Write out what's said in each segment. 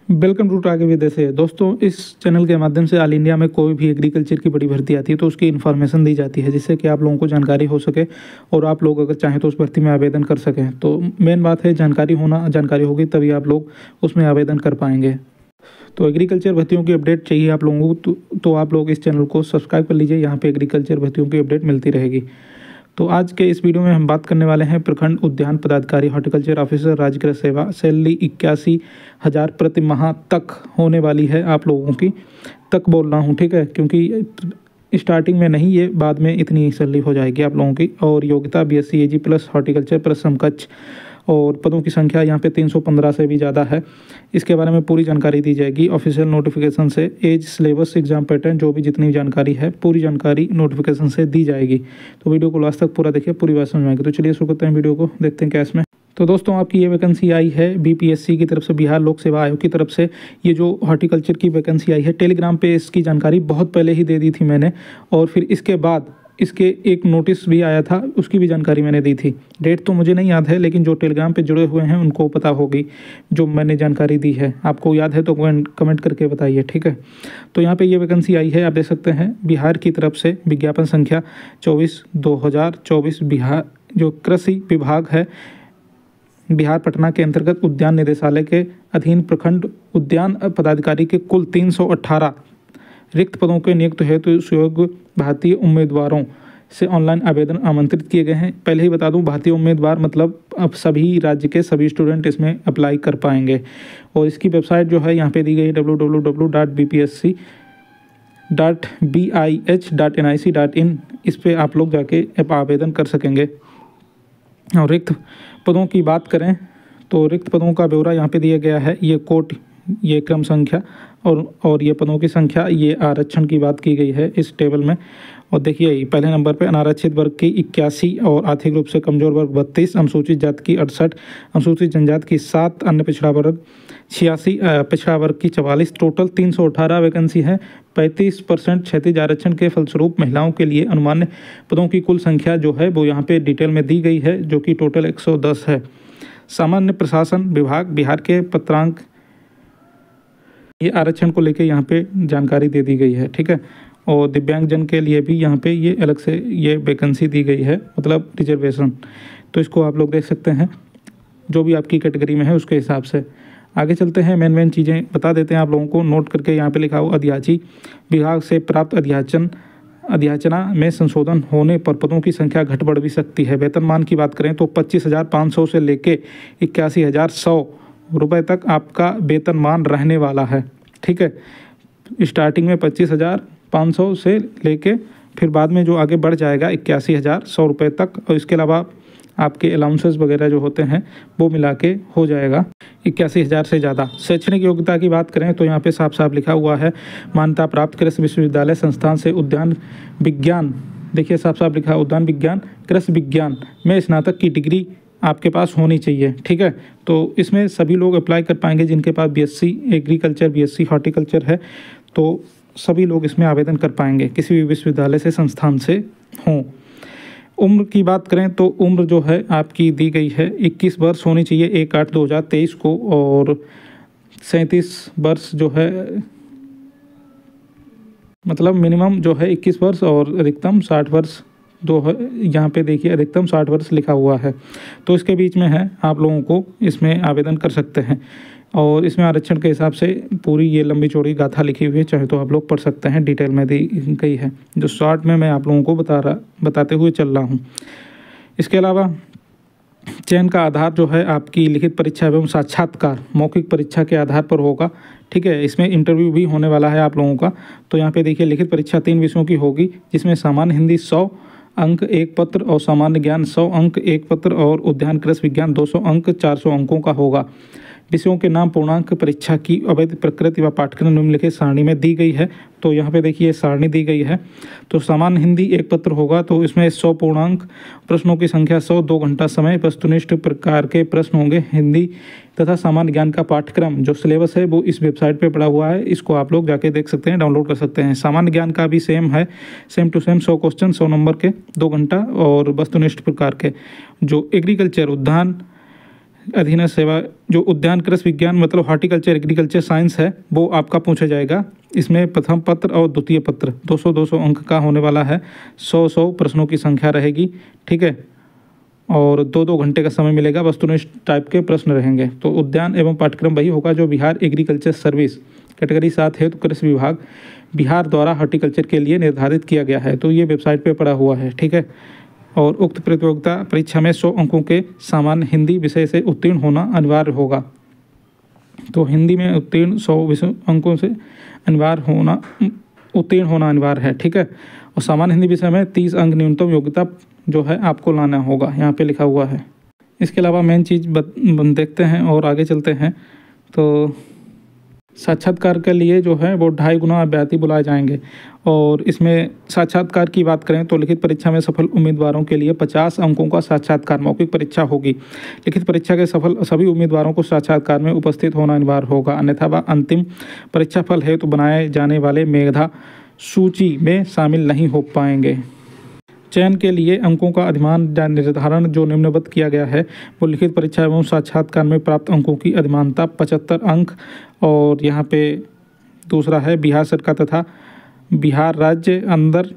Welcome to आगे विदेश से दोस्तों, इस चैनल के माध्यम से ऑल इंडिया में कोई भी एग्रीकल्चर की बड़ी भर्ती आती है तो उसकी इन्फॉर्मेशन दी जाती है, जिससे कि आप लोगों को जानकारी हो सके और आप लोग अगर चाहें तो उस भर्ती में आवेदन कर सकें। तो मेन बात है जानकारी होगी तभी आप लोग उसमें आवेदन कर पाएंगे। तो एग्रीकल्चर भर्तियों की अपडेट चाहिए आप लोगों को तो आप लोग इस चैनल को सब्सक्राइब कर लीजिए। यहाँ पे एग्रीकल्चर भर्तियों की अपडेट मिलती रहेगी। तो आज के इस वीडियो में हम बात करने वाले हैं प्रखंड उद्यान पदाधिकारी हॉर्टिकल्चर ऑफिसर राज्य कृषि सेवा। सैलरी 81,000 प्रति माह तक होने वाली है। आप लोगों की तक बोल रहा हूँ, ठीक है, क्योंकि स्टार्टिंग में नहीं, ये बाद में इतनी सैलरी हो जाएगी आप लोगों की। और योग्यता BSc AG plus horticulture plus समकक्ष, और पदों की संख्या यहाँ पे 315 से भी ज़्यादा है। इसके बारे में पूरी जानकारी दी जाएगी ऑफिशियल नोटिफिकेशन से। एज, सिलेबस, एग्जाम पैटर्न, जो भी जितनी जानकारी है पूरी जानकारी नोटिफिकेशन से दी जाएगी। तो वीडियो को लास्ट तक पूरा देखिए, पूरी बात समझ में आएगी। तो चलिए शुरू करते हैं वीडियो को, देखते हैं क्या इसमें। तो दोस्तों, आपकी ये वैकेंसी आई है BPSC की तरफ से, बिहार लोक सेवा आयोग की तरफ से। ये जो हॉर्टिकल्चर की वैकेंसी आई है, टेलीग्राम पे इसकी जानकारी बहुत पहले ही दे दी थी मैंने, और फिर इसके बाद इसके एक नोटिस भी आया था, उसकी भी जानकारी मैंने दी थी। डेट तो मुझे नहीं याद है, लेकिन जो टेलीग्राम पे जुड़े हुए हैं उनको पता होगी जो मैंने जानकारी दी है। आपको याद है तो कमेंट करके बताइए, ठीक है। तो यहाँ पे ये वैकेंसी आई है, आप देख सकते हैं, बिहार की तरफ से। विज्ञापन संख्या 24/2024। बिहार जो कृषि विभाग है बिहार पटना के अंतर्गत उद्यान निदेशालय के अधीन प्रखंड उद्यान पदाधिकारी के कुल 318 रिक्त पदों के नियुक्त हेतु योग्य भारतीय उम्मीदवारों से ऑनलाइन आवेदन आमंत्रित किए गए हैं। पहले ही बता दूं, भारतीय उम्मीदवार मतलब अब सभी राज्य के सभी स्टूडेंट इसमें अप्लाई कर पाएंगे। और इसकी वेबसाइट जो है यहाँ पे दी गई है www.bpsc.bih.nic.in। इस पर आप लोग जाके आवेदन कर सकेंगे। और रिक्त पदों की बात करें तो रिक्त पदों का ब्यौरा यहाँ पे दिया गया है। ये कोट, ये क्रम संख्या और ये पदों की संख्या, ये आरक्षण की बात की गई है इस टेबल में। और देखिए, पहले नंबर पे अनारक्षित वर्ग की 81 और आर्थिक रूप से कमजोर वर्ग 32, अनुसूचित जाति की 68, अनुसूचित जनजाति की 7, अन्य पिछड़ा वर्ग 86, पिछड़ा वर्ग की 44। टोटल 318 वैकेंसी है। 35% क्षैतिज आरक्षण के फलस्वरूप महिलाओं के लिए अनुमान्य पदों की कुल संख्या जो है वो यहाँ पे डिटेल में दी गई है, जो कि टोटल 110 है। सामान्य प्रशासन विभाग बिहार के पत्रांक, ये आरक्षण को लेके यहाँ पे जानकारी दे दी गई है, ठीक है। और दिव्यांगजन के लिए भी यहाँ पे ये अलग से ये वैकेंसी दी गई है, मतलब रिजर्वेशन। तो इसको आप लोग देख सकते हैं, जो भी आपकी कैटेगरी में है उसके हिसाब से। आगे चलते हैं, मेन चीज़ें बता देते हैं आप लोगों को, नोट करके। यहाँ पे लिखा हो, अध्याची विभाग से प्राप्त अध्याचना में संशोधन होने पर पदों की संख्या घट बढ़ भी सकती है। वेतनमान की बात करें तो 25,500 से लेके 81,100 रुपये तक आपका वेतनमान रहने वाला है, ठीक है। स्टार्टिंग में 25,500 से लेके फिर बाद में जो आगे बढ़ जाएगा 81,100 रुपये तक। और इसके अलावा आपके अलाउंसेस वगैरह जो होते हैं वो मिला के हो जाएगा 81,000 से ज़्यादा। शैक्षणिक योग्यता की बात करें तो यहाँ पे साफ साफ लिखा हुआ है, मान्यता प्राप्त कृषि विश्वविद्यालय संस्थान से उद्यान विज्ञान, देखिए साफ साफ लिखा है, उद्यान विज्ञान कृषि विज्ञान में स्नातक की डिग्री आपके पास होनी चाहिए, ठीक है। तो इसमें सभी लोग अप्लाई कर पाएंगे जिनके पास BSc एग्रीकल्चर, BSc हॉर्टिकल्चर है, तो सभी लोग इसमें आवेदन कर पाएंगे, किसी भी विश्वविद्यालय से, संस्थान से हों। उम्र की बात करें तो उम्र जो है आपकी दी गई है 21 वर्ष होनी चाहिए 1/8/2023 को, और 37 वर्ष जो है, मतलब मिनिमम जो है 21 वर्ष और अधिकतम 60 वर्ष दो है। यहाँ पे देखिए अधिकतम 60 वर्ष लिखा हुआ है, तो इसके बीच में है, आप लोगों को इसमें आवेदन कर सकते हैं। और इसमें आरक्षण के हिसाब से पूरी ये लंबी चौड़ी गाथा लिखी हुई है, चाहे तो आप लोग पढ़ सकते हैं, डिटेल में दी गई है, जो शॉर्ट में मैं आप लोगों को बताते हुए चल रहा हूँ। इसके अलावा चयन का आधार जो है आपकी लिखित परीक्षा एवं साक्षात्कार मौखिक परीक्षा के आधार पर होगा, ठीक है। इसमें इंटरव्यू भी होने वाला है आप लोगों का। तो यहाँ पे देखिए, लिखित परीक्षा 3 विषयों की होगी, जिसमें सामान्य हिंदी 100 अंक 1 पत्र, और सामान्य ज्ञान 100 अंक 1 पत्र, और उद्यान कृषि विज्ञान 200 अंक 400 अंकों का होगा। विषयों के नाम पूर्णांक परीक्षा की अवैध प्रकृति व पाठ्यक्रम निम्नलिखित सारणी में दी गई है। तो यहाँ पे देखिए सारणी दी गई है। तो सामान्य हिंदी 1 पत्र होगा, तो इसमें 100 पूर्णांक, प्रश्नों की संख्या 100, 2 घंटा समय, वस्तुनिष्ठ प्रकार के प्रश्न होंगे हिंदी तथा सामान्य ज्ञान का पाठ्यक्रम जो सिलेबस है वो इस वेबसाइट पे पड़ा हुआ है, इसको आप लोग जाके देख सकते हैं, डाउनलोड कर सकते हैं। सामान्य ज्ञान का भी सेम है, same to same 100 question 100 number के, 2 घंटा, और वस्तुनिष्ठ प्रकार के जो एग्रीकल्चर उद्यान अधीनस्थ सेवा जो उद्यान कृषि विज्ञान मतलब हॉर्टिकल्चर एग्रीकल्चर साइंस है वो आपका पूछा जाएगा। इसमें प्रथम पत्र और द्वितीय पत्र 200-200 अंक का होने वाला है। 100-100 प्रश्नों की संख्या रहेगी, ठीक है। और 2-2 घंटे का समय मिलेगा। वस्तुनिष्ठ टाइप के प्रश्न रहेंगे। तो उद्यान एवं पाठ्यक्रम वही होगा जो बिहार एग्रीकल्चर सर्विस कैटेगरी 7 है, तो कृषि विभाग बिहार द्वारा हॉर्टिकल्चर के लिए निर्धारित किया गया है। तो ये वेबसाइट पे पड़ा हुआ है, ठीक है। और उक्त प्रतियोगिता परीक्षा में 100 अंकों के सामान्य हिंदी विषय से उत्तीर्ण होना अनिवार्य होगा। तो हिंदी में उत्तीर्ण 100 अंकों से उत्तीर्ण होना अनिवार्य है, ठीक है। और सामान्य हिंदी विषय में 30 अंक न्यूनतम योग्यता जो है आपको लाना होगा, यहाँ पे लिखा हुआ है। इसके अलावा मेन चीज़ देखते हैं और आगे चलते हैं। तो साक्षात्कार के लिए जो है वो 2.5 गुना अभ्यर्थी बुलाए जाएंगे। और इसमें साक्षात्कार की बात करें तो लिखित परीक्षा में सफल उम्मीदवारों के लिए 50 अंकों का साक्षात्कार मौखिक परीक्षा होगी। लिखित परीक्षा के सफल सभी उम्मीदवारों को साक्षात्कार में उपस्थित होना अनिवार्य होगा, अन्यथा वह अंतिम परीक्षा फल हेतु बनाए जाने वाले मेधा सूची में शामिल नहीं हो पाएंगे। चयन के लिए अंकों का अधिमान निर्धारण जो निम्नवत किया गया है वो लिखित परीक्षा एवं साक्षात्कार में प्राप्त अंकों की अधिमानता 75 अंक। और यहाँ पे दूसरा है बिहार सरकार तथा बिहार राज्य अंदर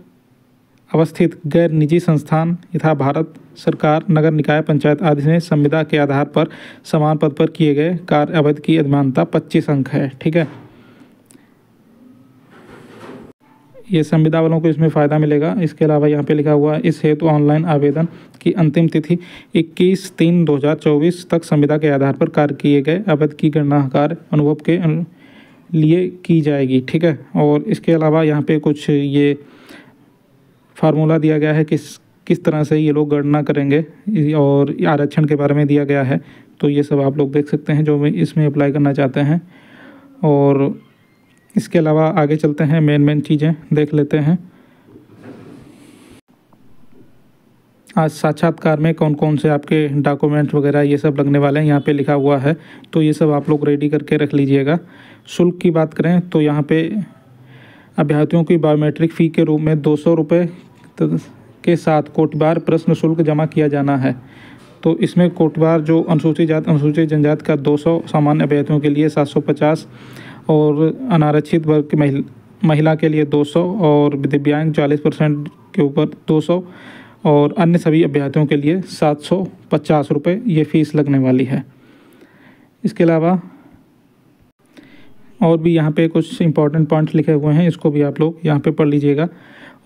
अवस्थित गैर निजी संस्थान यथा भारत सरकार नगर निकाय पंचायत आदि में संविदा के आधार पर समान पद पर किए गए कार्य अवधि की अधिमानता 25 अंक है, ठीक है। ये संविदा वालों को इसमें फ़ायदा मिलेगा। इसके अलावा यहाँ पे लिखा हुआ है इस हेतु ऑनलाइन आवेदन की अंतिम तिथि 21/3/2024 तक संविदा के आधार पर कार्य किए गए अवधि की गणना कार्य अनुभव के लिए की जाएगी, ठीक है। और इसके अलावा यहाँ पे कुछ ये फार्मूला दिया गया है किस तरह से ये लोग गणना करेंगे और आरक्षण के बारे में दिया गया है। तो ये सब आप लोग देख सकते हैं जो इसमें अप्लाई करना चाहते हैं। और इसके अलावा आगे चलते हैं, मेन चीज़ें देख लेते हैं। आज साक्षात्कार में कौन कौन से आपके डॉक्यूमेंट वगैरह ये सब लगने वाले हैं यहाँ पे लिखा हुआ है, तो ये सब आप लोग रेडी करके रख लीजिएगा। शुल्क की बात करें तो यहाँ पे अभ्यर्थियों की बायोमेट्रिक फ़ी के रूप में 200 रुपये के साथ कोटबार प्रश्न शुल्क जमा किया जाना है। तो इसमें कोटबार जो अनुसूचित जाति अनुसूचित जनजाति का 200, सामान्य अभ्यर्थियों के लिए 750 और अनारक्षित वर्ग की महिला के लिए 200 और दिव्यांग 40% के ऊपर 200 और अन्य सभी अभ्यर्थियों के लिए 750 रुपये ये फ़ीस लगने वाली है। इसके अलावा और भी यहाँ पे कुछ इंपॉर्टेंट पॉइंट्स लिखे हुए हैं, इसको भी आप लोग यहाँ पे पढ़ लीजिएगा।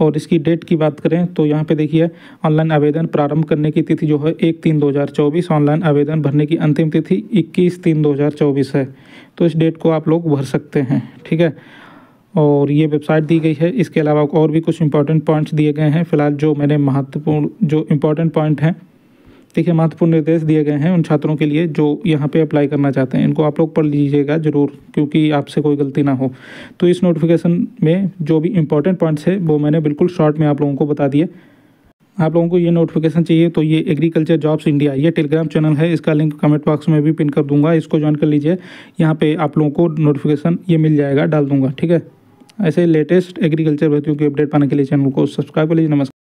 और इसकी डेट की बात करें तो यहाँ पे देखिए ऑनलाइन आवेदन प्रारंभ करने की तिथि जो है 1/3/2024, ऑनलाइन आवेदन भरने की अंतिम तिथि 21/3/2024 है। तो इस डेट को आप लोग भर सकते हैं, ठीक है। और ये वेबसाइट दी गई है। इसके अलावा और भी कुछ इंपॉर्टेंट पॉइंट्स दिए गए हैं। फिलहाल जो मैंने महत्वपूर्ण जो इंपॉर्टेंट पॉइंट हैं, देखिए महत्वपूर्ण निर्देश दिए गए हैं उन छात्रों के लिए जो यहाँ पे अप्लाई करना चाहते हैं। इनको आप लोग पढ़ लीजिएगा ज़रूर, क्योंकि आपसे कोई गलती ना हो। तो इस नोटिफिकेशन में जो भी इंपॉर्टेंट पॉइंट्स है वो मैंने बिल्कुल शॉर्ट में आप लोगों को बता दिए। आप लोगों को ये नोटिफिकेशन चाहिए तो ये एग्रीकल्चर जॉब्स इंडिया ये टेलीग्राम चैनल है, इसका लिंक कमेंट बॉक्स में भी पिन कर दूंगा, इसको ज्वाइन कर लीजिए। यहाँ पे आप लोगों को नोटिफिकेशन ये मिल जाएगा, डाल दूंगा, ठीक है। ऐसे लेटेस्ट एग्रीकल्चर भर्तियों की अपडेट पाने के लिए चैनल को सब्सक्राइब कर लीजिए। नमस्कार।